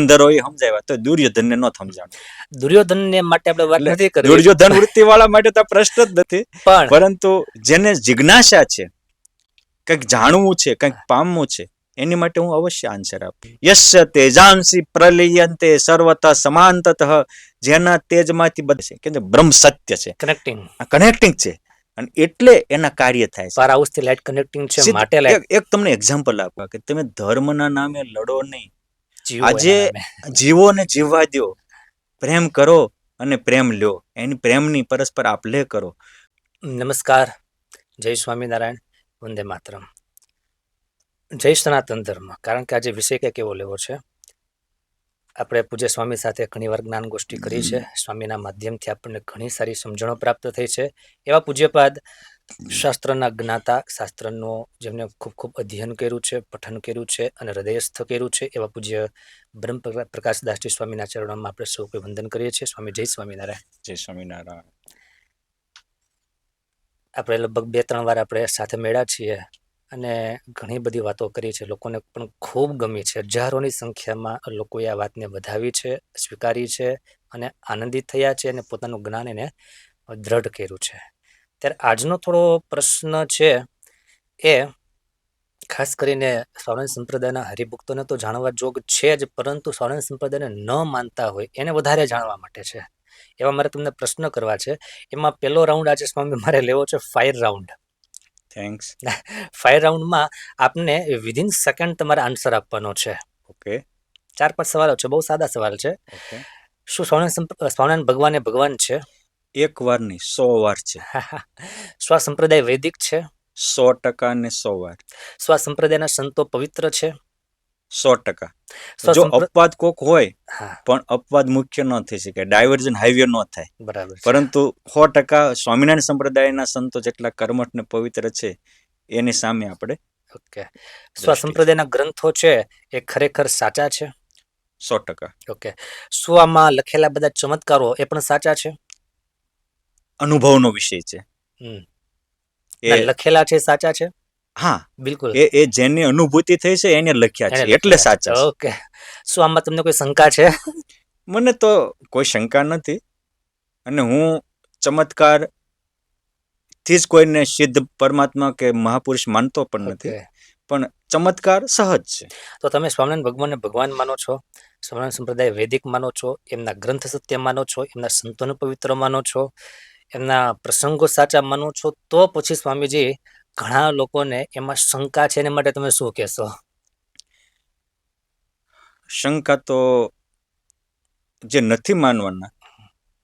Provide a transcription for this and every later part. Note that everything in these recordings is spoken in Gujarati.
ધરો એ સમજાવ્યા તો દુર્યોધનને ન સમજાણું. દુર્યોધનને માટે આપણે વાત નથી કરવી, દુર્યોધન વૃત્તિ વાળા માટે તો આ પ્રશ્ન જ નથી, પણ પરંતુ જેને જિજ્ઞાસા છે, કંઈક જાણવું છે, કંઈક પામવું છે, એની માટે હું અવશ્ય આન્સર આપું. યસ્ય તેજાંસી પ્રલયંતે સર્વતઃ સમાનતઃ, જેના તેજમાંથી બધે છે કે બ્રહ્મ સત્ય છે, કનેક્ટિંગ છે, અને એટલે એના કાર્ય થાય છે. પાવર હાઉસથી લાઈટ કનેક્ટિંગ છે માટે લાઈટ. એક તમને એક્ઝામ્પલ આપવા કે તમે ધર્મના નામે લડો નહીં, જીવો આજે એના નામે. જીવો ને જીવવા દો, પ્રેમ કરો અને પ્રેમ લ્યો, એની પ્રેમની પરસ્પર આપ લે કરો. નમસ્કાર, જય સ્વામિનારાયણ, વંદે માતરમ, જય સનાતન ધર્મ. કારણ કે આજે વિષય કંઈક એવો લેવો છે. આપણે પૂજ્ય સ્વામી સાથે ઘણીવાર જ્ઞાન ગોષ્ઠી કરી છે. સ્વામીના માધ્યમથી આપણને ઘણી સારી સમજણો પ્રાપ્ત થઈ છે. એવા પૂજ્યપાદ શાસ્ત્રના જ્ઞાતા, શાસ્ત્રનો જેમને ખૂબ ખૂબ અધ્યયન કર્યું છે, પઠન કર્યું છે અને હૃદયસ્થ કર્યું છે, એવા પૂજ્ય બ્રહ્મ પ્રકાશદાસજી સ્વામીના ચરણોમાં આપણે સૌ કોઈ વંદન કરીએ છીએ. સ્વામી જય સ્વામિનારાયણ. જય સ્વામિનારાયણ. આપણે લગભગ 2-3 વાર આપણે સાથે મળ્યા છીએ અને ઘણી બધી વાતો કરી છે. લોકોને પણ ખૂબ ગમી છે. હજારોની સંખ્યામાં લોકોએ આ વાતને વધાવી છે, સ્વીકારી છે અને આનંદિત થયા છે અને પોતાનું જ્ઞાન એને દ્રઢ કર્યું છે. ત્યારે આજનો થોડો પ્રશ્ન છે એ ખાસ કરીને સ્વામિનારાયણ સંપ્રદાયના હરિભક્તોને તો જાણવા જોગ છે જ, પરંતુ સ્વામિનારાયણ સંપ્રદાયને ન માનતા હોય એને વધારે જાણવા માટે છે. એવા મારે તમને પ્રશ્ન કરવા છે. એમાં પહેલો રાઉન્ડ આજે સ્વામી મારે લેવો છે ફાયર રાઉન્ડ. થેન્ક્સ. ફાયર રાઉન્ડમાં આપને વિધિન સેકન્ડ તમારે આન્સર આપવાનો છે. ઓકે. 4-5 સવાલો છે, બહુ સાદા સવાલ છે. શું સ્વામિનારાયણ ભગવાન એ ભગવાન છે? એક વાર નહીં, 100 વાર છે. સ્વ સંપ્રદાય વૈદિક છે? 100% ને 100 વાર. સ્વ સંપ્રદાયના સંતો પવિત્ર છે? 100%. જો અપવાદ કોક હોય પણ અપવાદ મુખ્ય ન થઈ શકે, ડાયવર્જન હાઈવે ન થાય. બરાબર. પરંતુ 100% સ્વામિનારાયણ સંપ્રદાયના સંતો જેટલા કર્મઠ ને પવિત્ર છે એની સામે આપણે. ઓકે. સ્વ સંપ્રદાયના ગ્રંથો છે એ ખરેખર સાચા છે? 100%. ઓકે. શું આમાં લખેલા બધા ચમત્કારો એ પણ સાચા છે? અનુભવનો વિષય છે. એ લખેલા છે સાચા છે? હા, બિલકુલ. એ જેની અનુભૂતિ થઈ છે એને લખ્યા છે એટલે સાચા છે. ઓકે. શું આમાં તમને કોઈ શંકા છે? મને તો કોઈ શંકા નથી, અને હું ચમત્કાર થી જ કોઈને સિદ્ધ પરમાત્મા કે મહાપુરુષ માનતો પણ નથી, પણ ચમત્કાર સહજ છે. તો તમે સ્વામિનારાયણ ભગવાનને ભગવાન માનો છો, સ્વામિનારાયણ સંપ્રદાય વૈદિક માનો છો, એમના ગ્રંથ સત્ય માનો છો, એમના સંતોને પવિત્ર માનો છો, એમના પ્રસંગો સાચા માનો છો, તો પછી સ્વામીજી ઘણા લોકોને એમાં શંકા છે, એના માટે તમે શું કહેશો? શંકા તો જે નથી માનવાના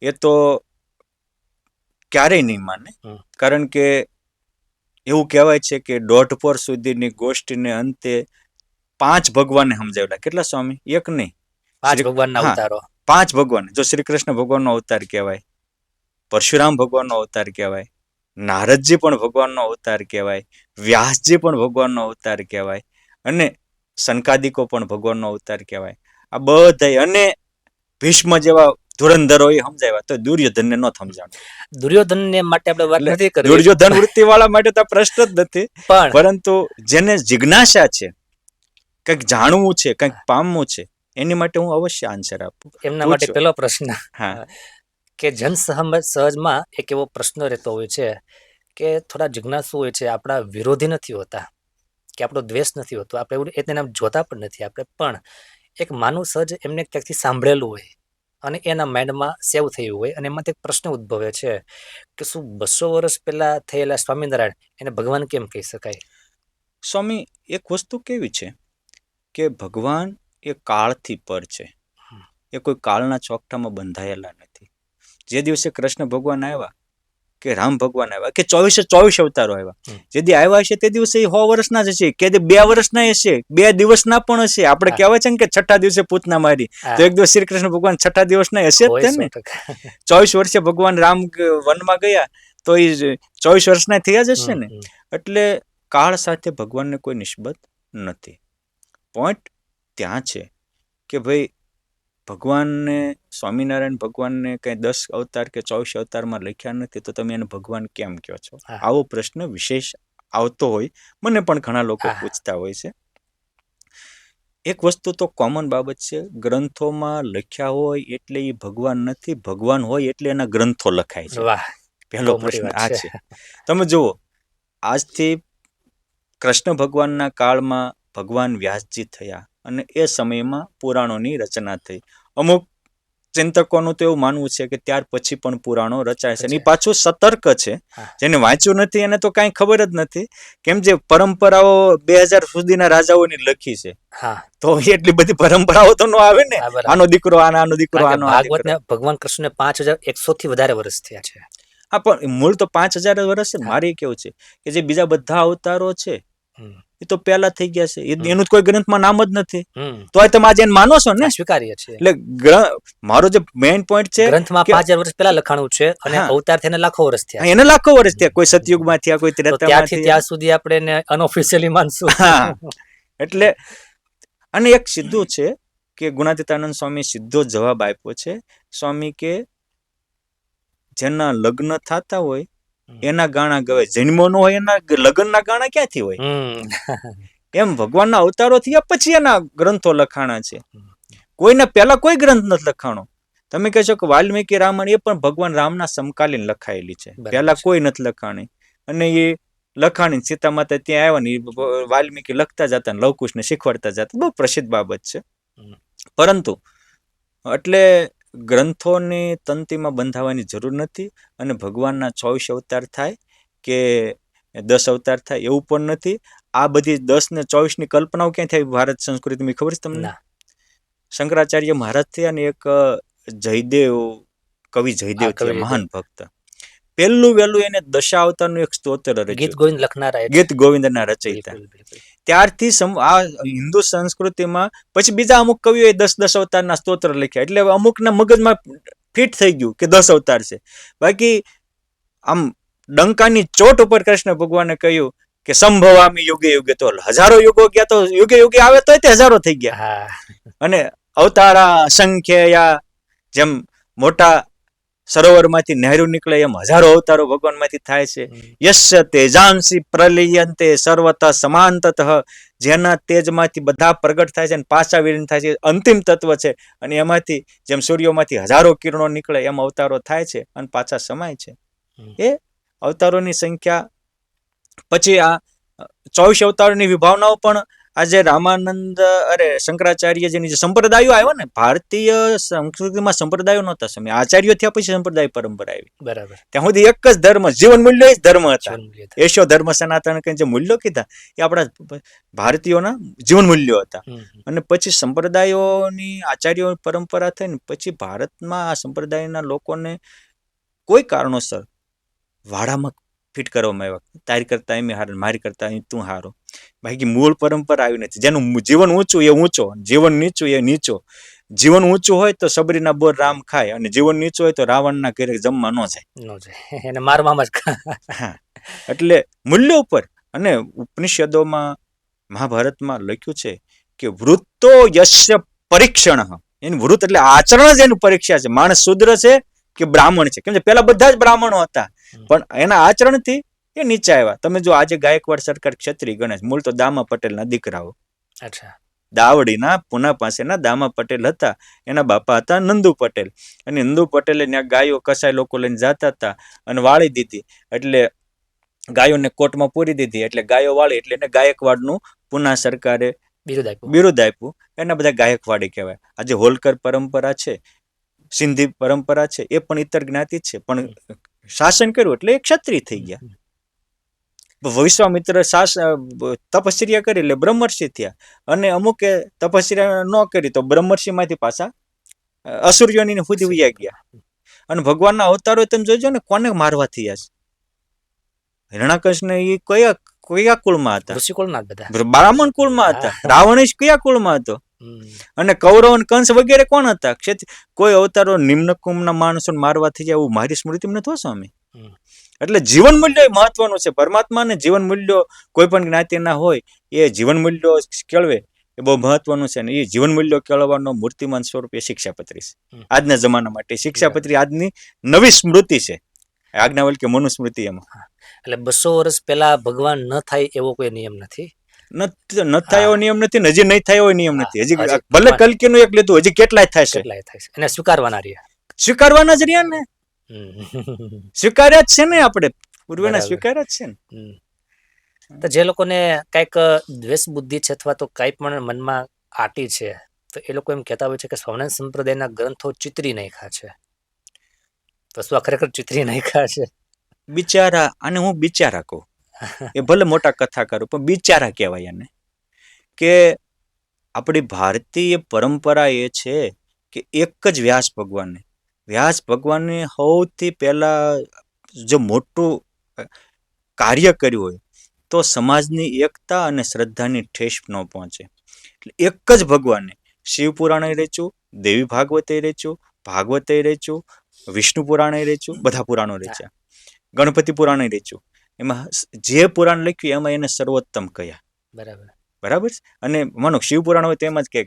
એ તો ક્યારેય નહીં માને, કારણ કે એવું કહેવાય છે કે 1.5 પોર સુધીની ગોષ્ઠીને અંતે 5 ભગવાનને સમજાવેલા. કેટલા સ્વામી? એક નહીં, 5 ભગવાનના અવતારો. 5 ભગવાન. જો શ્રી કૃષ્ણ ભગવાનનો અવતાર કહેવાય, પરશુરામ ભગવાનનો અવતાર કહેવાય, નારદજી પણ ભગવાનનો અવતાર કહેવાય, વ્યાસજી પણ ભગવાનનો અવતાર કહેવાય, અને સનકાદિકો પણ ભગવાનનો અવતાર કહેવાય. આ બધા અને ભીષ્મ જેવા ધુરંધરો એ સમજાવ્યા તો દુર્યોધનને ન સમજાણું. દુર્યોધનને માટે આપણે વાત નથી કરવી, દુર્યોધન વૃત્તિ વાળા માટે તો પ્રશ્ન જ નથી, પરંતુ જેને જિજ્ઞાસા છે, કંઈક જાણવું છે, કંઈક પામવું છે, એની માટે હું અવશ્ય આન્સર આપું. એમના માટે પહેલો પ્રશ્ન કે જન સહજમાં એક એવો પ્રશ્ન રહેતો હોય છે કે થોડા જિજ્ઞાસુ હોય છે, આપણા વિરોધી નથી હોતા કે આપણો દ્વેષ નથી હોતો, આપણે એવું એને જોતા પણ નથી આપણે, પણ એક માનવ સહજ એમને ક્યાંકથી સાંભળેલું હોય અને એના માઇન્ડમાં સેવ થયું હોય, અને એમાંથી એક પ્રશ્ન ઉદ્ભવે છે કે શું 200 વર્ષ પહેલા થયેલા સ્વામિનારાયણ એને ભગવાન કેમ કહી શકાય? સ્વામી, એક વસ્તુ કેવી છે કે ભગવાન એ કાળથી પર છે, એ કોઈ કાળના ચોકઠામાં બંધાયેલા નથી. જે દિવસે કૃષ્ણ ભગવાન આવ્યા કે રામ ભગવાન આવ્યા કે 24 અવતારો આવ્યા, જે દી આવ્યા હશે તે દિવસે 100 વર્ષના જ હશે, કે 2 વર્ષના હશે, 2 દિવસના પણ હશે. આપણે કહેવાય છે ને કે 6ઠા દિવસે પૂતના મારી, તો એક દિવસ શ્રી કૃષ્ણ ભગવાન 6ઠા દિવસના હશે જ ને. 24 વર્ષે ભગવાન રામ વનમાં ગયા તો એ 24 વર્ષના થયા જ હશે ને. એટલે કાળ સાથે ભગવાનને કોઈ નિસ્બત નથી. પોઈન્ટ ત્યાં છે કે ભાઈ ભગવાનને, સ્વામિનારાયણ ભગવાનને કઈ 10 અવતાર કે 24 અવતારમાં લખ્યા નથી, તો તમે એને ભગવાન કેમ કહો છો? આવો પ્રશ્ન વિશેષ આવતો હોય, મને પણ ઘણા લોકો પૂછતા હોય છે. એક વસ્તુ તો કોમન બાબત છે, ગ્રંથોમાં લખ્યા હોય એટલે એ ભગવાન નથી, ભગવાન હોય એટલે એના ગ્રંથો લખાય છે. વાહ, પહેલો બહુ મોટી પ્રશ્ન વાત આ છે. છે. તમે જુઓ, આજથી કૃષ્ણ ભગવાનના કાળમાં ભગવાન વ્યાસજી થયા અને એ સમયમાં પુરાણોની રચના થઈ. અમુક ચિંતકોનું તો એવું માનવું છે કે ત્યાર પછી પણ પુરાણો રચાય છે. એ પાછું સતર્ક છે. હા. જેને વાંચ્યું નથી એને તો કાંઈ ખબર જ નથી, કેમ જે પરંપરાઓ 2000 સુધીના રાજાઓની લખી છે, હા, તો એટલી બધી પરંપરાઓ તો ન આવે ને. હા, બરાબર. આનો દીકરો આનો દીકરો કારણ કે આનો દીકરો. ભાગવતને ભગવાન કૃષ્ણને 5100 થી વધારે વર્ષ થયા છે. હા, પણ મૂળ તો 5000 વર્ષ છે. હા. મારે કેવું છે કે જે બીજા બધા અવતારો છે હમ. એ તો પહેલા થઈ ગયા છે. હમ. એનું તો કોઈ ગ્રંથમાં નામ જ નથી. હમ. તો તમે આજે એને માનો છો ને? આ સ્વીકાર્ય છે. એટલે મારો જે મેઇન પોઈન્ટ છે ગ્રંથમાં કે 5000 વર્ષ પહેલા લખાણું છે અને હા, અવતાર થઈને લાખો વર્ષ થયા છે. એને લાખો વર્ષ થયા. કોઈ સતયુગમાં થયા, કોઈ તો ત્યાંથી ત્રેતામાં ત્યાં થયા. સુધી આપણે એને અનઓફિશિયલી માનશું. હા, એટલે અને એક સીધું છે કે ગુણાતીતાનંદ સ્વામી સીધો જવાબ આપ્યો છે. સ્વામી કે જેના લગ્ન થતા હોય એના ગાણા ગવાય, જન્મો નો હોય એના લગ્નના ગાણા ક્યાંથી હોય? એમ ભગવાનના અવતારો થયા પછી એના ગ્રંથો લખાણા છે. કોઈને પહેલા કોઈ ગ્રંથ નથી લખાણો. તમે કહેશો કે વાલ્મીકી રામાયણ એ પણ ભગવાન રામના સમકાલીન લખાયેલી છે, પહેલા કોઈ નથી લખાણી. અને એ લખાણી સીતા માતા ત્યાં આવ્યા ને વાલ્મીકી લખતા જતા ને લવકુશને શીખવાડતા જતા. બહુ પ્રસિદ્ધ બાબત છે. પરંતુ એટલે ગ્રંથોની તંતીમાં બંધાવવાની જરૂર નથી. અને ભગવાનના 24 અવતાર થાય કે 10 અવતાર થાય એવું પણ નથી. આ બધી 10 ને 24 ની કલ્પનાઓ ક્યાં થાય ભારત સંસ્કૃતિમાં ખબર છે તમને? શંકરાચાર્ય મહારાજ થયા ને એક જયદેવ કવિ જયદેવ થયા, મહાન ભક્ત. પહેલું વહેલું એને દશા અવતારનું એક સ્તોત્ર રચ્યું, ગીત ગોવિંદ લખનારા, ગીત ગોવિંદના રચયિતા. ત્યારથી આ હિન્દુ સંસ્કૃતિમાં પછી બીજા અમુક કવિઓએ 10 અવતારના સ્તોત્ર લખ્યા, એટલે અમુકના મગજમાં ફિટ થઈ ગયું કે 10 અવતાર છે. બાકી આમ ડંકાની ચોટ ઉપર કૃષ્ણ ભગવાને કહ્યું કે સંભવામી યુગે યુગે, તો હજારો યુગો ગયા, તો યુગે યુગે આવે તો હજારો થઈ ગયા. અને અવતારા સંખ્યા, જેમ મોટા સરોવરમાંથી નહેરો નીકળે એમ હજારો અવતારો ભગવાનમાંથી થાય છે. યસ્ય તેજાંસી પ્રલયંતે સર્વત સમાનતઃ, જેના તેજમાંથી બધા પ્રગટ થાય છે અને પાછા વિલીન થાય છે, અંતિમ તત્વ છે. અને એમાંથી જેમ સૂર્યોમાંથી હજારો કિરણો નીકળે એમ અવતારો થાય છે અને પાછા સમાય છે. એ અવતારોની સંખ્યા. પછી આ 24 અવતારોની વિભાવનાઓ પણ આજે રામાનંદ શંકરાચાર્ય જેની જે સંપ્રદાયો આવ્યો ને, ભારતીય સંસ્કૃતિમાં સંપ્રદાયો નહોતા સમય, આચાર્યો થયા પછી સંપ્રદાય પરંપરા આવી. બરાબર. ત્યાં સુધી એક જ ધર્મ, જીવન મૂલ્યો જ ધર્મ હતા. એશો ધર્મ સનાતન કઈ જે મૂલ્યો કીધા એ આપણા ભારતીયોના જીવન મૂલ્યો હતા. અને પછી સંપ્રદાયોની આચાર્યો પરંપરા થઈ ને પછી ભારતમાં આ સંપ્રદાયના લોકોને કોઈ કારણોસર વાડામાં ફિટ કરવામાં આવ્યા. તારી કરતા એમ હારો, મારી કરતા તું હારો. બાકી મૂળ પરંપરા આવી નથી. જેનું જીવન ઊંચું એ ઊંચો, જીવન નીચું એ નીચો. જીવન ઊંચું હોય તો સબરીના બોર રામ ખાય, અને જીવન નીચું હોય તો રાવણના ઘરે જમવા ન જાય, એને મારવામાં જ. હા, એટલે મૂલ્યો ઉપર. અને ઉપનિષદોમાં મહાભારતમાં લખ્યું છે કે વૃત્તો યશ્ય પરીક્ષણ, એની વૃત્ત એટલે આચરણ જ એનું પરીક્ષા છે. માણસ શુદ્ર છે કે બ્રાહ્મણ છે, કેમ કે પેલા બધા જ બ્રાહ્મણો હતા, પણ એના આચરણથી એ નીચે આવ્યા. તમે જો આજે ગાયકવાડ સરકાર ક્ષત્રિય ગણેશ, મૂળ તો દામા પટેલના દીકરાઓ. અચ્છા. દાવડીના પુના પાસેના દામા પટેલ હતા, એના બાપા હતા નંદુ પટેલ. અને નંદુ પટેલે ત્યાં ગાયો કસાય લોકો લઈને જતા હતા અને વાળી દીધી, એટલે ગાયોને કોટમાં પૂરી દીધી, એટલે ગાયો વાળી, એટલે એને ગાયકવાડનું પુના સરકારે બિરુદ આપ્યું. એના બધા ગાયકવાડી કહેવાય. આજે હોલકર પરંપરા છે, સિંધી પરંપરા છે, એ પણ ઇતર જ્ઞાતિ છે, પણ શાસન કર્યું એટલે એ ક્ષત્રિય થઈ ગયા. વિશ્વામિત્ર તપશ્ચર્યા કરી એટલે બ્રહ્મર્ષિ થયા, અને અમુકે તપશ્ચર્યા ન કરી તો બ્રહ્મર્ષિ માંથી પાછા અસુર્યોની સુધી વયા ગયા. અને ભગવાનના અવતારો તમે જોજો ને, કોને મારવા થયા છે. હિરણ્યકશિપુ એ કયા કુળમાં હતા? ઋષિકુળના બધા, બ્રાહ્મણ કુળમાં હતા. રાવણેશ કયા કુળમાં હતો? અને કૌરવ અને કંસ વગેરે કોણ હતા? કોઈ અવતારો નિમ્ન કુળના માણસો મારવા થઈ જાય એવું મારી સ્મૃતિમાં નથી સ્વામી. એટલે જીવન મૂલ્ય મહત્વનું છે. પરમાત્માને જીવન મૂલ્યો કોઈ પણ જ્ઞાતિના હોય એ જીવન મૂલ્યો કેળવે એ બહુ મહત્વનું છે. ને એ જીવન મૂલ્યો કેળવવાનો મૂર્તિમાન સ્વરૂપ એ શિક્ષાપત્રી છે આજના જમાના માટે. શિક્ષાપત્રી આજની નવી સ્મૃતિ છે, આજ્ઞાવલ્ક્ય મનુસ્મૃતિ. એમાં એટલે 200 વર્ષ પહેલા ભગવાન ન થાય એવો કોઈ નિયમ નથી. ન થાય એવો નિયમ નથી ને હજી નહીં થાય એવો નિયમ નથી. હજી ભલે કલ્કીનું એક લીધું, હજી કેટલાય થાય છે. એને સ્વીકારવાના રહ્યા, સ્વીકારવાના જ રહ્યા ને, સ્વીકાર્યા જ છે ને, આપણે પૂર્વેના સ્વીકાર્યા જ છે ને. તો જે લોકોને કઈક દ્વેષ બુદ્ધિ છે અથવા તો કઈ પણ મનમાં આટી છે, તો એ લોકો એમ કહેતા હોય છે કે સ્વામિનારાયણ સંપ્રદાયના ગ્રંથો ચિતરી નાખ્યા છે. તો શું આ ખરેખર ચિતરી નાખ્યા છે? બિચારા, અને હું બિચારા કહું, એ ભલે મોટા કથાકારો પણ બિચારા કહેવાય એને. કે આપણી ભારતીય પરંપરા એ છે કે એક જ વ્યાસ ભગવાને સૌથી પહેલા જો મોટું કાર્ય કર્યું હોય તો સમાજની એકતા અને શ્રદ્ધાની ઠેસ ન પહોંચે. એટલે એક જ ભગવાને શિવપુરાણે રચ્યું, દેવી ભાગવતે રચ્યું, ભાગવતે રચ્યું, વિષ્ણુ પુરાણે રચ્યું, બધા પુરાણો રચ્યા, ગણપતિ પુરાણે રચ્યું. એમાં જે પુરાણ લખ્યું એમાં એને સર્વોત્તમ કહ્યા. બરાબર. અને માનો શિવ પુરાણ હોય તેમ જ કે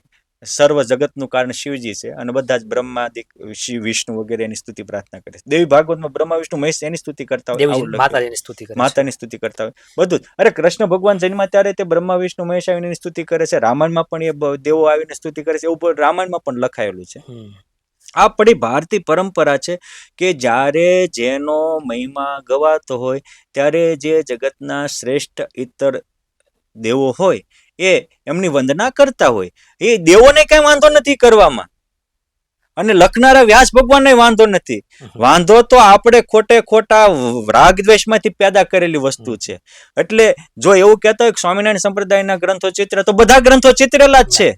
સર્વ જગતનું કારણ શિવજી છે અને બધા જ બ્રહ્માદિક શિવ વિષ્ણુ વગેરે એની સ્તુતિ પ્રાર્થના કરે છે. દેવી ભાગવતમાં બ્રહ્મા વિષ્ણુ મહેશ એની સ્તુતિ કરતા હોય, માતાની સ્તુતિ કરતા હોય, બધું જ. અરે કૃષ્ણ ભગવાન જન્મ્યા ત્યારે તે બ્રહ્મા વિષ્ણુ મહેશ આવીને એની સ્તુતિ કરે છે. રામાયણમાં પણ એ દેવો આવીને સ્તુતિ કરે છે. એવું રામાયણમાં પણ લખાયેલું છે. આ આપણી ભારતીય પરંપરા છે કે જ્યારે જેનો મહિમા ગવાતો હોય ત્યારે જે જગતના શ્રેષ્ઠ ઇતર દેવો હોય એ એમની વંદના કરતા હોય. એ દેવોને કઈ વાંધો નથી કરવામાં, અને લખનારા વ્યાસ ભગવાનને વાંધો નથી. વાંધો તો આપણે ખોટા રાગ દ્વેષમાંથી પેદા કરેલી વસ્તુ છે. એટલે જો એવું કહેતા હોય કે સ્વામિનારાયણ સંપ્રદાયના ગ્રંથો ચિત્ર, તો બધા ગ્રંથો ચિત્રેલા જ છે.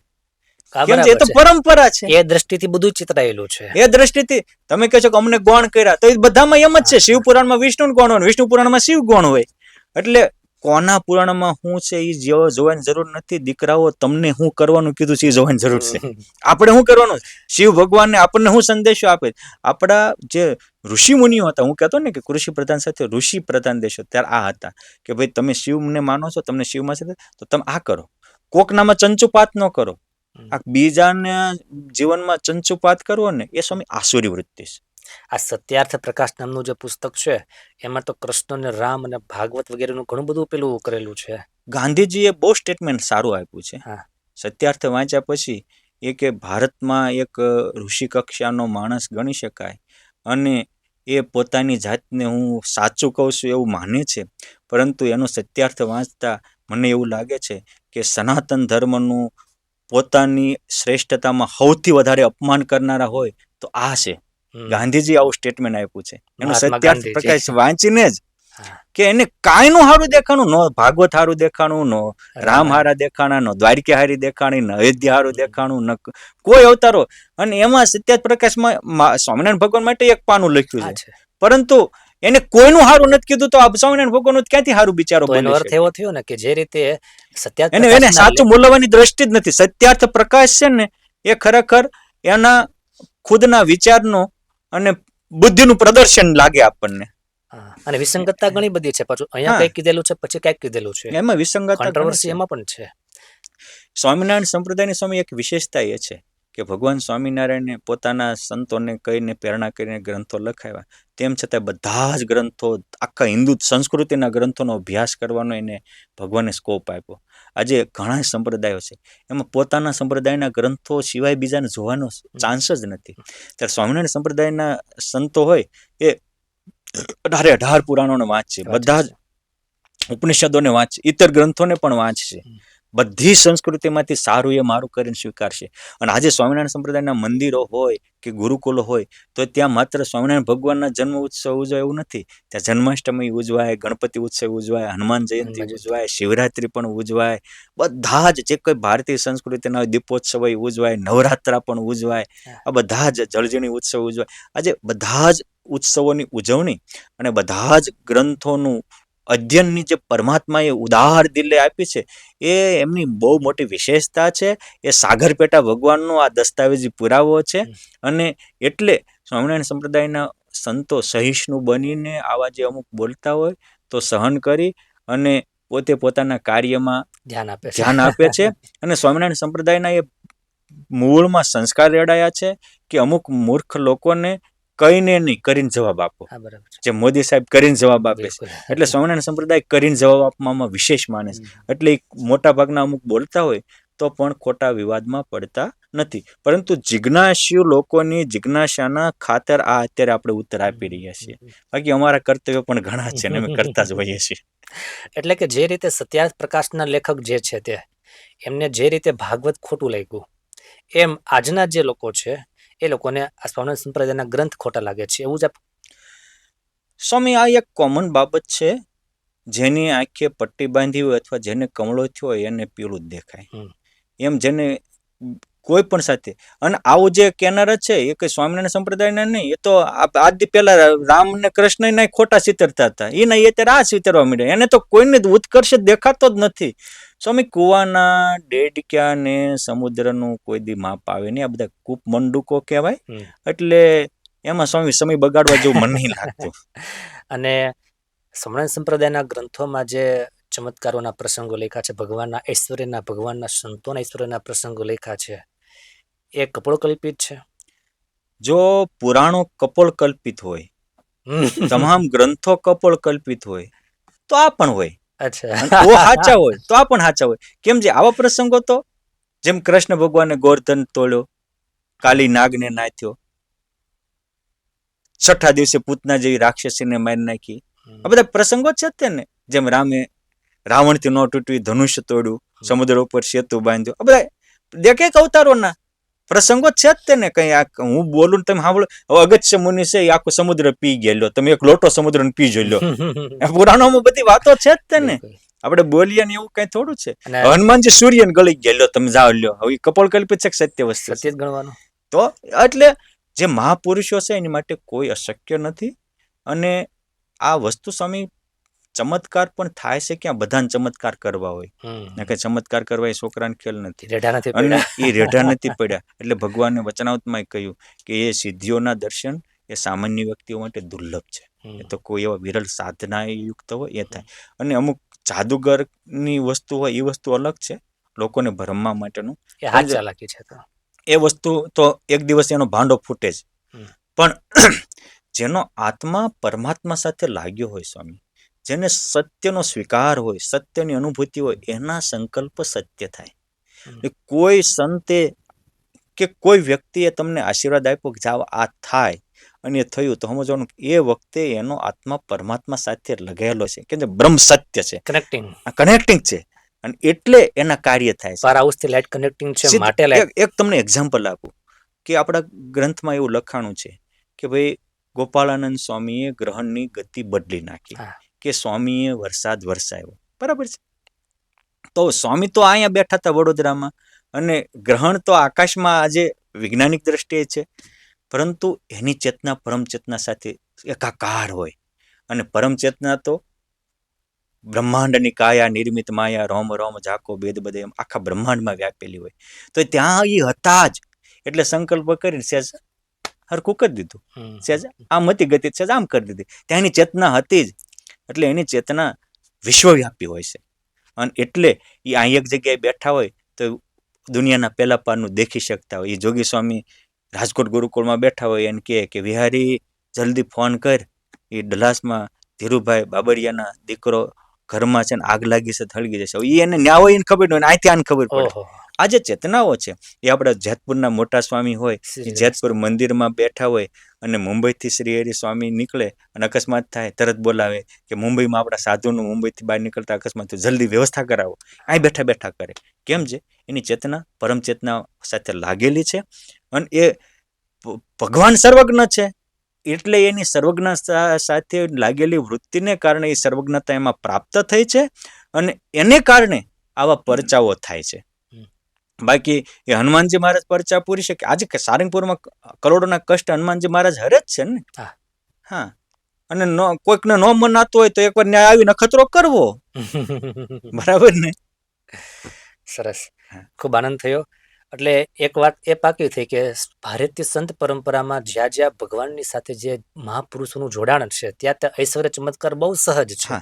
એ તો પરંપરા છે. એ દ્રષ્ટિથી બધું ચિતરાયેલું છે. એ દ્રષ્ટિથી તમે કહો છો કે અમને ગૌણ કર્યા, તો એ બધામાં એમ જ છે. શિવ પુરાણમાં વિષ્ણુ ગૌણ હોય, વિષ્ણુ પુરાણમાં શિવ ગૌણ હોય. એટલે કોના પુરાણમાં શું છે એ જોવાની જરૂર નથી. દીકરાઓ, તમને શું કરવાનું કીધું છે એ જોવાની જરૂર છે. આપણે શું કરવાનું? શિવ ભગવાનને આપણને શું સંદેશો આપે? આપણા જે ઋષિ મુનિઓ હતા, હું કહેતો ને કે કૃષિ પ્રધાન સાથે ઋષિ પ્રધાન દેશો, ત્યારે આ હતા કે ભાઈ તમે શિવને માનો છો, તમને શિવમાં છે તો તમે આ કરો. કોકનામાં ચંચુપાત ન કરો. આ બીજાના જીવનમાં ચંચુપાત કરવો ને એ સ્વામી આસુરી વૃત્તિ છે. આ સત્યાર્થ પ્રકાશ નામનું જે પુસ્તક છે એમાં તો કૃષ્ણ ને રામ અને ભાગવત વગેરેનું ઘણું બધું પેલું કરેલું છે. ગાંધીજીએ બહુ સ્ટેટમેન્ટ સારું આપ્યું છે. સત્યાર્થ વાંચ્યા પછી એ કે ભારતમાં એક ઋષિ કક્ષાનો માણસ ગણી શકાય અને એ પોતાની જાતને હું સાચું કહું છું એવું માને છે, પરંતુ એનો સત્યાર્થ વાંચતા મને એવું લાગે છે કે સનાતન ધર્મનું પોતાની શ્રેષ્ઠતામાં સૌથી વધારે અપમાન કરનારા હોય તો આ છે. ગાંધીજી આવું સ્ટેટમેન્ટ આપ્યું છે. એનું સત્યાર્થ પ્રકાશ વાંચીને જ કે એને કાંઈ નું હારું દેખાણું, નો ભાગવત હારું દેખાણું, નો રામ હારા દેખાણા, નો દ્વારકા હારી દેખાણી, ન અયોધ્યા હારું દેખાણું, ન કોઈ અવતારો. અને એમાં સત્યાર્થ પ્રકાશમાં સ્વામિનારાયણ ભગવાન માટે એક પાનું લખ્યું છે, પરંતુ એને કોઈનું હારું નથી કીધું. તો સ્વામિનારાયણ ભગવાન ક્યાંથી હારું બિચારો બોલે? અર્થ એવો થયો ને કે જે રીતે સત્યાર્થ એને સાચું બોલવાની દ્રષ્ટિ જ નથી. સત્યાર્થ પ્રકાશ છે ને એ ખરેખર એના ખુદના વિચારનો અને બુદ્ધિનું પ્રદર્શન લાગે આપણને. અને વિસંગતતા ઘણી બધી છે. પાછું અહીંયા કઈક કીધેલું છે, પછી કઈક કીધેલું છે. એમાં વિસંગતતા, કોન્ટ્રોવર્સી એમાં પણ છે. સ્વામિનારાયણ સંપ્રદાયની સ્વામી એક વિશેષતા એ છે કે ભગવાન સ્વામિનારાયણને પોતાના સંતોને કહીને પ્રેરણા કરીને ગ્રંથો લખાવ્યા, તેમ છતાં બધા જ ગ્રંથો, આખા હિન્દુ સંસ્કૃતિના ગ્રંથોનો અભ્યાસ કરવાનો એને ભગવાને સ્કોપ આપ્યો. આજે ઘણા સંપ્રદાયો છે એમાં પોતાના સંપ્રદાયના ગ્રંથો સિવાય બીજાને જોવાનો ચાન્સ જ નથી. ત્યારે સ્વામિનારાયણ સંપ્રદાયના સંતો હોય એ 18 પુરાણોને વાંચશે, બધા જ ઉપનિષદોને વાંચશે, ઇતર ગ્રંથોને પણ વાંચશે. બધી સંસ્કૃતિમાંથી સારું એ મારું કરીને સ્વીકારશે. અને આજે સ્વામિનારાયણ સંપ્રદાયના મંદિરો હોય કે ગુરુકુલો હોય તો ત્યાં માત્ર સ્વામિનારાયણ ભગવાનના જન્મ ઉત્સવ ઉજવાય એવું નથી. ત્યાં જન્માષ્ટમી ઉજવાય, ગણપતિ ઉત્સવ ઉજવાય, હનુમાન જયંતિ ઉજવાય, શિવરાત્રી પણ ઉજવાય. બધા જ જે કોઈ ભારતીય સંસ્કૃતિના હોય, દીપોત્સવ ઉજવાય, નવરાત્રા પણ ઉજવાય. આ બધા જ જળજણી ઉત્સવ ઉજવાય. આજે બધા જ ઉત્સવોની ઉજવણી અને બધા જ ગ્રંથોનું અધ્યયનની જે પરમાત્માએ ઉદાર દિલે આપી છે એ એમની બહુ મોટી વિશેષતા છે. એ સાગર પેટા ભગવાનનો આ દસ્તાવેજી પુરાવો છે. અને એટલે સ્વામિનારાયણ સંપ્રદાયના સંતો સહિષ્ણુ બનીને આવા જે અમુક બોલતા હોય તો સહન કરી અને પોતે પોતાના કાર્યમાં ધ્યાન આપે છે. અને સ્વામિનારાયણ સંપ્રદાયના એ મૂળમાં સંસ્કાર રેડાયા છે કે અમુક મૂર્ખ લોકોને કહીને નહીં કરીને જવાબ આપો. હા, બરાબર છે. જે મોદી સાહેબ કરીને જવાબ આપે છે. બિલકુલ. એટલે સ્વામિનારાયણ સંપ્રદાય કરીને જવાબ આપવામાં વિશેષ માને છે. એટલે મોટા ભાગના અમુક બોલતા હોય તો પણ ખોટા વિવાદમાં પડતા નથી. પરંતુ જિજ્ઞાસ્યુ લોકોની જિજ્ઞાસાના ખાતર આ અત્યારે આપણે ઉત્તર આપી રહ્યા છીએ. બાકી અમારા કર્તવ્ય પણ ઘણા છે ને અમે કરતા જ હોઈએ છીએ. એટલે કે જે રીતે સત્યાર્થ પ્રકાશના લેખક જે છે તે એમને જે રીતે ભાગવત ખોટું લાગ્યું એમ આજના જે લોકો છે એ લોકોને આ સ્વામિનારાયણ સંપ્રદાયના ગ્રંથ ખોટા લાગે છે એવું જ સ્વામી, આ એક કોમન બાબત છે. જેની આંખે પટ્ટી બાંધી હોય અથવા જેને કમળો થયો હોય એને પીળું જ દેખાય. એમ જેને કોઈ પણ સાથે, અને આવું જે કેનાર છે એ કઈ સ્વામિનારાયણ સંપ્રદાયના નહીં, એ તો આદિ પહેલા રામ ને કૃષ્ણ ખોટા ચિતરતા હતા, એ નહીં અત્યારે આ ચિતરવા માંડ્યા. એને તો કોઈને ઉત્કર્ષ દેખાતો જ નથી. સ્વામી, કુવાના ડેડક્યા ને સમુદ્રનું કોઈ દી માપ આવે નહીં. આ બધા કૂપ મંડુકો કહેવાય. એટલે એમાં સ્વામી સમય બગાડવા જેવું મન નહીં લાગતું. અને સ્વામિનારાયણ સંપ્રદાયના ગ્રંથોમાં જે ચમત્કારોના પ્રસંગો લખ્યા છે, ભગવાનના ઐશ્વર્યના, ભગવાનના સંતોના ઐશ્વર્યના પ્રસંગો લખ્યા છે, એ કપોળકલ્પિત છે. જો પુરાણો કપોળકલ્પિત હોય, તમામ ગ્રંથો કપોળકલ્પિત હોય, તો આ પણ હોય. અચ્છા, સાચા હોય તો આ પણ સાચા હોય. કેમ છે આવા પ્રસંગો તો જેમ કૃષ્ણ ભગવાને ગોર્ધન તોડ્યો, કાલી નાગને નાથ્યો, છઠ્ઠા દિવસે પૂતના જેવી રાક્ષસીને મારી નાખી, આ બધા પ્રસંગો છે જ ને. જેમ રામે રાવણથી ન તૂટવી ધનુષ્ય તોડ્યું, સમુદ્ર ઉપર સેતુ બાંધ્યો, આ બધા દેખેક અવતારોના પ્રસંગો છે જ તેને. કઈ હું બોલું તમે સાંભળો. હવે અગત્ય મુનિ છે એ આખો સમુદ્ર પી ગયેલો, તમે એક લોટો સમુદ્ર પી જોઈ લો. પુરાણોમાં બધી વાતો છે જ તેને. આપણે બોલીએ ને એવું કઈ થોડું છે. હનુમાનજી સૂર્યને ગળી ગયેલો, તમે જાઓ લ્યો. હવે કપોળ કલ્પિત છે સત્ય વસ્તુ સત્ય જ ગણવાનું. તો એટલે જે મહાપુરુષો છે એની માટે કોઈ અશક્ય નથી. અને આ વસ્તુ સ્વામી ચમત્કાર પણ થાય છે, ક્યાં બધાને ચમત્કાર કરવા હોય ને, કે ચમત્કાર કરવા એ છોકરાને ખેલ નથી, અને એ રેઢા નથી પડ્યા. એટલે ભગવાને વચનાવતમાં કહ્યું કે એ સિદ્ધિઓના દર્શન એ સામાન્ય વ્યક્તિઓ માટે દુર્લભ છે. એ તો કોઈ એવા વિરલ સાધના યુક્ત હોય એ થાય. અને અમુક જાદુગરની વસ્તુ હોય એ વસ્તુ અલગ છે, લોકોને ભરમવા માટેનું એ વસ્તુ તો એક દિવસ એનો ભાંડો ફૂટે જ. પણ જેનો આત્મા પરમાત્મા સાથે લાગ્યો હોય સ્વામી, જેને સત્યનો સ્વીકાર હોય, સત્યની અનુભૂતિ હોય, એના સંકલ્પ સત્ય થાય. કોઈ સંતે કે કોઈ વ્યક્તિએ તમને આશીર્વાદ આપ્યો કે જાઓ આ થાય, અને એ થયું, તો સમજવાનું એ વખતે એનો આત્મા પરમાત્મા સાથે લગાયેલો છે, કે જે બ્રહ્મ સત્ય છે, કનેક્ટિંગ છે, અને એટલે એના કાર્ય થાય છે. એક તમને એક્ઝામ્પલ આપું કે આપણા ગ્રંથમાં એવું લખાણું છે કે ભાઈ ગોપાળાનંદ સ્વામીએ ગ્રહણની ગતિ બદલી નાખી, કે સ્વામીએ વરસાદ વરસાવ્યો. બરાબર છે. તો સ્વામી તો અહીંયા બેઠા હતા વડોદરામાં, અને ગ્રહણ તો આકાશમાં આજે વૈજ્ઞાનિક દ્રષ્ટિએ છે, પરંતુ એની ચેતના પરમ ચેતના સાથે એકાકાર હોય. અને પરમ ચેતના તો બ્રહ્માંડની કાયા નિર્મિત માયા, રોમ રોમ ઝાકો બેદ બધે, એમ આખા બ્રહ્માંડમાં વ્યાપેલી હોય. તો ત્યાં એ હતા જ, એટલે સંકલ્પ કરીને સહેજ હરખું કરી દીધું, સહેજ આમ હતી ગતિ, સહેજ આમ કરી દીધી. ત્યાં એની ચેતના હતી જ, એટલે એની ચેતના વિશ્વવ્યાપી હોય છે. અને એટલે એ અહીં એક જગ્યાએ બેઠા હોય તો દુનિયાના પહેલા પારનું દેખી શકતા હોય. એ જોગી સ્વામી રાજકોટ ગુરુકુળમાં બેઠા હોય, એને કહે કે વિહારી જલ્દી ફોન કર, એ ડલાસમાં ધીરુભાઈ બાબરિયાના દીકરો ઘરમાં છે ને આગ લાગી છે, થળગી જશે. એ એને ન્યા હોય એને ખબર હોય, અહીંથી આને ખબર પડે. આ જે ચેતનાઓ છે એ આપણા જેતપુરના મોટા સ્વામી હોય, એ જેતપુર મંદિરમાં બેઠા હોય, અને મુંબઈથી શ્રી હરિ સ્વામી નીકળે અને અકસ્માત થાય, તરત બોલાવે કે મુંબઈમાં આપણા સાધુનું મુંબઈથી બહાર નીકળતા અકસ્માત થયું, જલ્દી વ્યવસ્થા કરાવો. અહીં બેઠા બેઠા કરે. કેમ છે? એની ચેતના પરમ ચેતના સાથે લાગેલી છે, અને એ ભગવાન સર્વજ્ઞ છે, એટલે એની સર્વજ્ઞતા સાથે લાગેલી વૃત્તિને કારણે એ સર્વજ્ઞતા એમાં પ્રાપ્ત થઈ છે, અને એને કારણે આવા પરચાઓ થાય છે. બાકી એ હનુમાનજી મહારાજ પરચા પૂરી શકે. આજે સારંગપુરમાં કરોડોના કષ્ટ હનુમાનજી મહારાજ હરે જ છે ને. હા, અને કોઈકને ન મનાતું હોય તો એકવાર ન્યાય આવીને ખતરો કરવો. બરાબર ને? સરસ, ખૂબ આનંદ થયો. એટલે એક વાત એ પાકી થઈ કે ભારતીય સંત પરંપરામાં જ્યાં જ્યાં ભગવાનની સાથે જે મહાપુરુષોનું જોડાણ છે, ત્યાં ત્યાં ઐશ્વર્ય ચમત્કાર બહુ સહજ છે.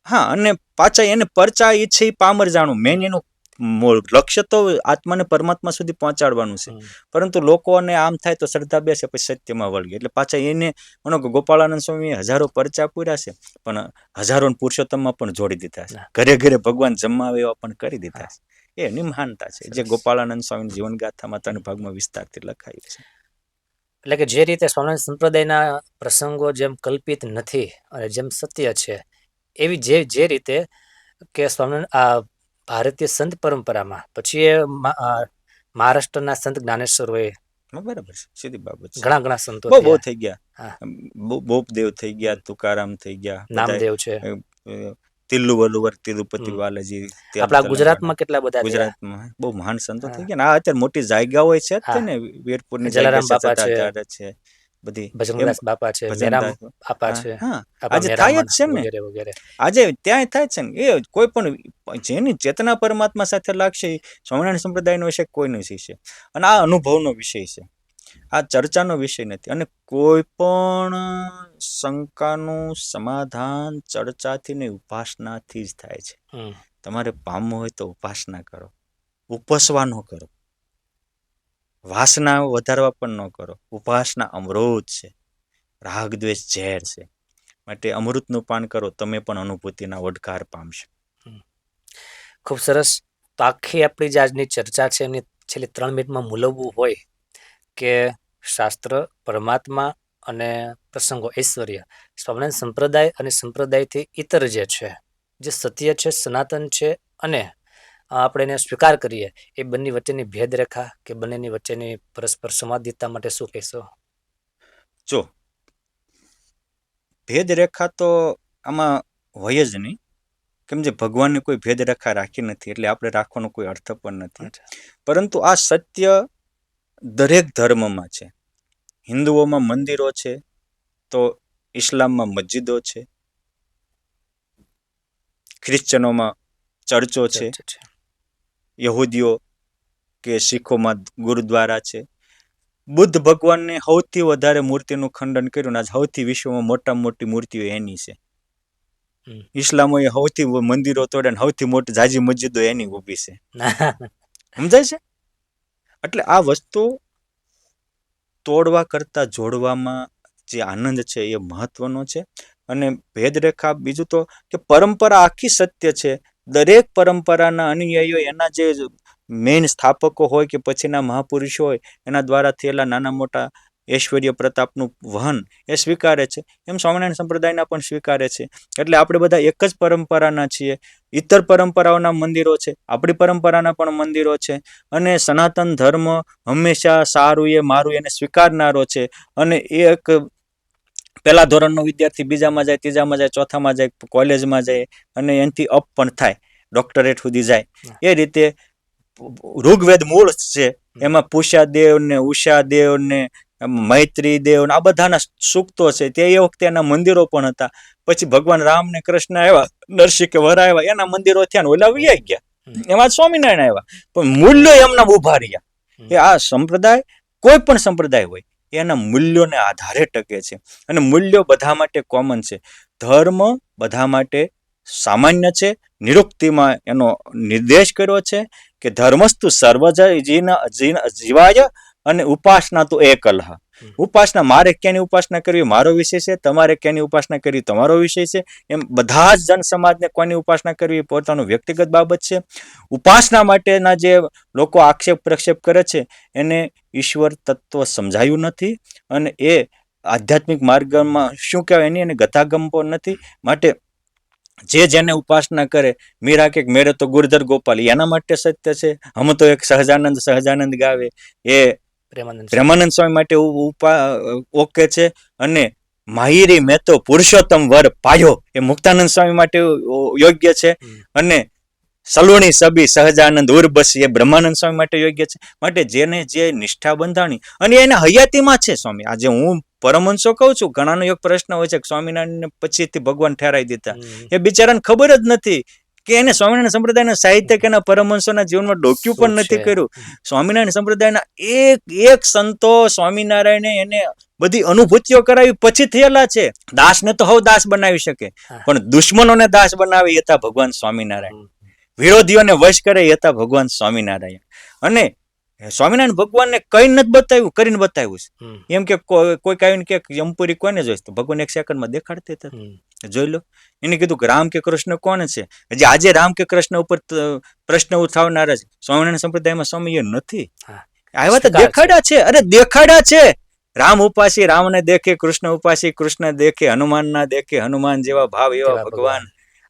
હા, અને પાછા એને પરચા ઈચ્છે પામર જાણું. મેન એનું લક્ષ્ય તો આત્માને પરમાત્મા સુધી પહોંચાડવાનું છે, પરંતુ લોકોને આમ થાય તો શ્રદ્ધા બેસે પછી સત્યમાં વળગે. એટલે પાછા એને માનો કે ગોપાળાનંદ સ્વામીએ હજારો પરચા પૂર્યા છે, પણ હજારો પુરુષોત્તમમાં પણ જોડી દીધા છે, ઘરે ઘરે ભગવાન જમાવે એવા પણ કરી દીધા છે. એ એની મહાનતા છે, જે ગોપાળાનંદ સ્વામી જીવન ગાથામાં 3 ભાગમાં વિસ્તારથી લખાયું છે. એટલે કે જે રીતે સ્વામિનારાયણ સંપ્રદાયના પ્રસંગો જેમ કલ્પિત નથી અને જેમ સત્ય છે, એવી જે રીતે કે સ્વામિનારાયણ ભારતીય સંત પરંપરામાં પછી એ મહારાષ્ટ્રના સંત જ્ઞાનેશ્વર હોય, બરાબર છે, સીધી બાબત છે. ઘણા સંતો બહુ થઈ ગયા, બોપદેવ થઈ ગયા, તુકારામ થઈ ગયા, નામદેવ છે, તિલ્લુવલ્લુવર તિરુપતિ બાલાજી, આપણા ગુજરાતમાં કેટલા બધા ગુજરાતમાં બહુ મહાન સંતો થઈ ગયા ને. આ અત્યારે મોટી જાયગાઓ છે ને, વીરપુરની જલારામ બાપા છે, બધી ભજનદાસ બાપા છે, મેરામ બાપા છે, આજે થાય જ છે ને, આજે ત્યાં થાય છે ને. એ કોઈ પણ જેની ચેતના પરમાત્મા સાથે લાગશે, સ્વામિનારાયણ સંપ્રદાયનો વિષય કોઈ નથી છે, અને આ અનુભવનો વિષય છે, આ ચર્ચાનો વિષય નથી. અને કોઈ પણ શંકાનું સમાધાન ચર્ચાથી ને ઉપાસનાથી જ થાય છે. તમારે પામવું હોય તો ઉપાસના કરો, ઉપસવા ન કરો, વાસના વધારવા પણ ન કરો. ઉપાસના અમૃત છે, રાગ દ્વેષ ઝેર છે, માટે અમૃતનું પાન કરો, તમે પણ અનુભૂતિના ઓડકાર પામશો. ખૂબ સરસ. તો આખી આપણી જે આજની ચર્ચા છે એની છેલ્લી 3 મિનિટમાં મૂલવવું હોય કે શાસ્ત્ર, પરમાત્મા અને પ્રસંગો, ઐશ્વર્ય, સ્વામિનારાયણ સંપ્રદાય અને સંપ્રદાયથી ઇતર જે છે, જે સત્ય છે, સનાતન છે, અને આપણે એને સ્વીકાર કરીએ, એ બંને વચ્ચેની ભેદરેખા કે બંનેની વચ્ચેની પરસ્પર સંવાદિતા માટે શું કહેશો? જો ભેદરેખા તો આમાં હોય જ નહીં, કેમ જે ભગવાનને કોઈ ભેદરેખા રાખી નથી, એટલે આપણે રાખવાનો કોઈ અર્થ પણ નથી. પરંતુ આ સત્ય દરેક ધર્મમાં છે. હિન્દુઓમાં મંદિરો છે, તો ઇસ્લામમાં મસ્જિદો છે, ખ્રિશ્ચનોમાં ચર્ચો છે, યહૂદીઓ કે શીખોમાં ગુરુદ્વારા છે. બુદ્ધ ભગવાનને સૌથી વધારે મૂર્તિનું ખંડન કર્યું, આજ સૌથી વિશ્વમાં મોટામાં મોટી મૂર્તિઓ એની છે. ઇસ્લામોએ સૌથી મંદિરો તોડે, સૌથી મોટી જાજી મસ્જિદો એની ઊભી છે. સમજાય છે? એટલે આ વસ્તુ તોડવા કરતા જોડવામાં જે આનંદ છે એ મહત્વનો છે. અને ભેદરેખા બીજું તો કે પરંપરા આખી સત્ય છે. દરેક પરંપરાના અનુયાયીઓ એના જે મેઇન સ્થાપકો હોય કે પછીના મહાપુરુષો હોય, એના દ્વારા થયેલા નાના મોટા ઐશ્વર્ય પ્રતાપનું વહન એ સ્વીકારે છે. એમ સ્વામિનારાયણ સંપ્રદાયના પણ સ્વીકારે છે. એટલે આપણે બધા એક જ પરંપરાના છીએ. ઇતર પરંપરાઓના મંદિરો છે, આપણી પરંપરાના પણ મંદિરો છે. અને સનાતન ધર્મ હંમેશા સારું એ મારું એને સ્વીકારનારો છે. અને એ એક પહેલા ધોરણનો વિદ્યાર્થી બીજામાં જાય, ત્રીજામાં જાય, ચોથામાં જાય, કોલેજમાં જાય, અને એનાથી અપ પણ થાય, ડોક્ટરેટ સુધી જાય. એ રીતે ઋગ્વેદ મૂળ છે, એમાં પુષાદેવ ને ઉષાદેવ ને મૈત્રી દેવ આ બધાના સૂક્તો છે. તે એ વખતે એના મંદિરો પણ હતા. પછી ભગવાન રામ ને કૃષ્ણ આવ્યા, નરસિંહ કે વર આવ્યા, એના મંદિરો થયા ને ઓલા વૈયા ગયા, એમાં સ્વામિનારાયણ આવ્યા, પણ મૂલ્યો એમના ઉભા રહ્યા. એ આ સંપ્રદાય, કોઈ પણ સંપ્રદાય હોય, એના મૂલ્યોને આધારે ટકે છે. અને મૂલ્યો બધા માટે કોમન છે. ધર્મ બધા માટે સામાન્ય છે. નિરુક્તિમાં એનો નિર્દેશ કર્યો છે કે ધર્મસ્તુ જીવાય અને ઉપાસના તો એકલહ. ઉપાસના મારે ક્યાંની ઉપાસના કરવી મારો વિષય છે, તમારે ક્યાંની ઉપાસના કરવી તમારો વિષય છે. એમ બધા જ જન સમાજને કોની ઉપાસના કરવી પોતાનું વ્યક્તિગત બાબત છે. ઉપાસના માટેના જે લોકો આક્ષેપ પ્રક્ષેપ કરે છે એને ઈશ્વર તત્વ સમજાયું નથી, અને એ આધ્યાત્મિક માર્ગમાં શું કહેવાય એની એને ગતાગમ પણ નથી. માટે જે જેને ઉપાસના કરે, મીરા કે મેરે તો ગુરુધર ગોપાલ એના માટે સત્ય છે. હમ તો એક સહજાનંદ ગાવે એ પ્રેમાનંદ સ્વામી માટે ઓકે છે. અને માહિરી મેં તો પુરુષોત્તમ વર પાયો એ મુક્તાનંદ સ્વામી માટે યોગ્ય છે. અને સલોણી સબી સહજાનંદ ઉર્બસી એ બ્રહ્માનંદ સ્વામી માટે યોગ્ય છે. માટે જેને જે નિષ્ઠા બંધાણી અને એના હયાતીમાં છે. સ્વામી આજે હું પરમહંસો કહું છું, ઘણાનો એક પ્રશ્ન હોય છે કે સ્વામિનારાયણ પછીથી ભગવાન ઠેરાઈ દીધા. એ બિચારાને ખબર જ નથી કે એને સ્વામિનારાયણ સંપ્રદાયના સાહિત્ય કે એના પરમહંસોના જીવનમાં ડોક્યું પણ નથી કર્યું. સ્વામિનારાયણ સંપ્રદાયના એક સંતો સ્વામિનારાયણે એને બધી અનુભૂતિઓ કરાવી પછી થયેલા છે. દાસને તો હવે દાસ બનાવી શકે, પણ દુશ્મનોને દાસ બનાવી હતા ભગવાન સ્વામિનારાયણ. વિરોધીઓને વશ કરે એ હતા ભગવાન સ્વામિનારાયણ. અને સ્વામિનારાયણ ભગવાનને કઈ નથી બતાવ્યું, કરીને બતાવ્યું છે. હમ, એમ કે કોઈક આવીને કે જમપુરી કોને જોઈશ, તો ભગવાન એક સેકન્ડમાં દેખાડતા હતા. હમ. જોઈ લો. એને કીધું કે રામ કે કૃષ્ણ કોણ છે. હજી આજે રામ કે કૃષ્ણ ઉપર પ્રશ્ન ઉઠાવનારા છે સ્વામિનારાયણ સંપ્રદાયમાં સ્વામી એ નથી. હા. આવ્યા તો સ્વીકાર છે. દેખાડ્યા છે. અરે દેખાડ્યા છે. રામ ઉપાસી રામને દેખે, કૃષ્ણ ઉપાસી કૃષ્ણ દેખે, હનુમાન ના દેખે હનુમાન જેવા ભાવ એવા તેવા ભગવાન.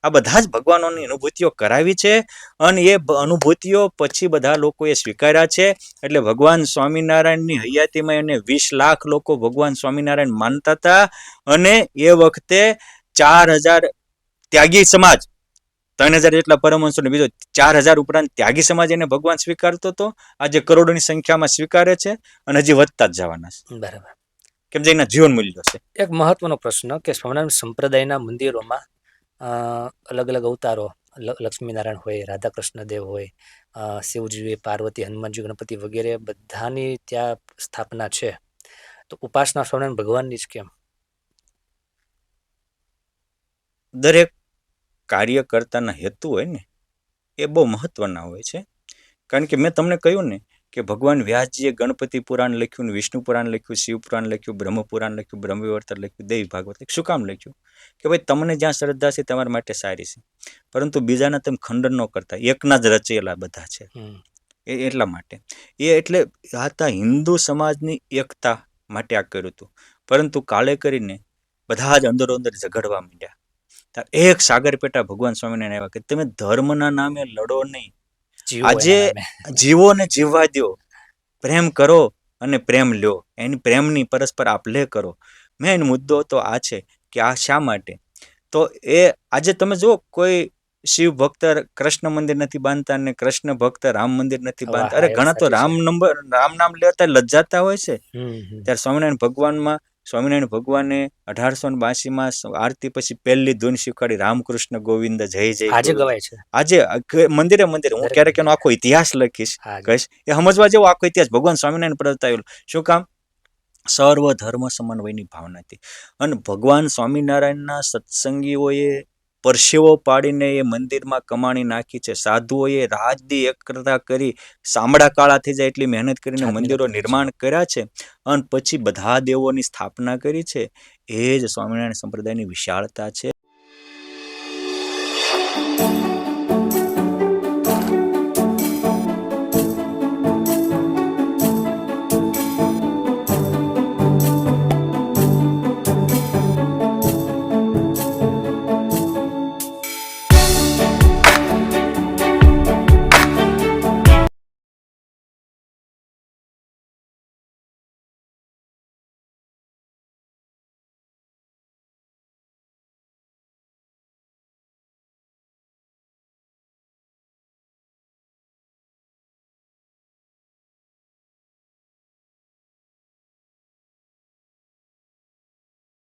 આ બધા જ ભગવાનોની અનુભૂતિઓ કરાવી છે. અને એ અનુભૂતિઓ પછી બધા લોકોએ સ્વીકાર્યા છે. એટલે ભગવાન સ્વામિનારાયણની હયાતીમાં એને 20 લાખ લોકો ભગવાન સ્વામિનારાયણ માનતા હતા. અને એ વખતે 4000 ત્યાગી સમાજ, 3000 જેટલા પરમહંસો ને બીજો 4000 ઉપરાંત ત્યાગી સમાજ એને ભગવાન સ્વીકારતો હતો. આજે કરોડોની સંખ્યામાં સ્વીકારે છે અને હજી વધતા જ જવાના છે. બરાબર. કેમ જે એના જીવન મૂલ્યો છે. એક મહત્વનો પ્રશ્ન કે સ્વામિનારાયણ સંપ્રદાયના મંદિરોમાં અલગ અલગ અવતારો, લક્ષ્મીનારાયણ હોય, રાધા કૃષ્ણ દેવ હોય, શિવજી, પાર્વતી, હનુમાનજી, ગણપતિ વગેરે બધાની ત્યાં સ્થાપના છે. તો ઉપાસના સ્વામિનારાયણ ભગવાનની જ કેમ? દરેક કાર્યકર્તાના હેતુ હોય ને એ બહુ મહત્વના હોય છે. કારણ કે મેં તમને કહ્યું ને કે ભગવાન વ્યાસજીએ ગણપતિ પુરાણ લખ્યું, વિષ્ણુ પુરાણ લખ્યું, શિવ પુરાણ લખ્યું, બ્રહ્મ પુરાણ લખ્યું, બ્રહ્મવિવર્તન લખ્યું, દેવી ભાગવત લખ્યું. શું કામ લખ્યું? કે ભાઈ તમને જ્યાં શ્રદ્ધા છે તમારા માટે સારી છે, પરંતુ બીજાના તમે ખંડન ન કરતા. એકના જ રચેલા બધા છે એટલા માટે. એટલે હતા હિન્દુ સમાજની એકતા માટે આ કર્યું હતું. પરંતુ કાળે કરીને બધા જ અંદરો અંદર ઝઘડવા માંડ્યા. એક સાગર પેટા ભગવાન સ્વામિનારાયણ આવ્યા કે તમે ધર્મના નામે લડો નહીં. આજે જીવો ને જીવવા દો, પ્રેમ કરો અને પ્રેમ લ્યો, એની પ્રેમની પરસ્પર આપ લે કરો. મેન મુદ્દો તો આ છે કે આ શા માટે. તો એ આજે તમે જો કોઈ શિવ ભક્ત કૃષ્ણ મંદિર નથી બાંધતા ને કૃષ્ણ ભક્ત રામ મંદિર નથી બાંધતા. અરે ઘણા તો રામ નામ લેતા લજાતા હોય છે. ત્યારે સ્વામિનારાયણ ભગવાનમાં સ્વામિનારાયણ ભગવાને 1882માં આરતી પછી પહેલી ધૂન શીખવાડી, રામકૃષ્ણ ગોવિંદ જય જય. આજે ગવાય છે. આજે મંદિરે મંદિરે. હું ક્યારેક એનો આખો ઇતિહાસ લખીશ, કહીશ. એ સમજવા જેવો આખો ઇતિહાસ ભગવાન સ્વામિનારાયણ પ્રગટાવેલો. શું કામ? સર્વ ધર્મ સમન્વયની ભાવનાથી. અને ભગવાન સ્વામિનારાયણના સત્સંગીઓએ પરસેવો પાડીને એ મંદિરમાં કમાણી નાખી છે. સાધુઓએ રાતદી એકતા કરી, સાંભળા કાળા થઈ જાય એટલી મહેનત કરીને મંદિરો નિર્માણ કર્યા છે. અને પછી બધા દેવોની સ્થાપના કરી છે. એ જ સ્વામિનારાયણ સંપ્રદાયની વિશાળતા છે.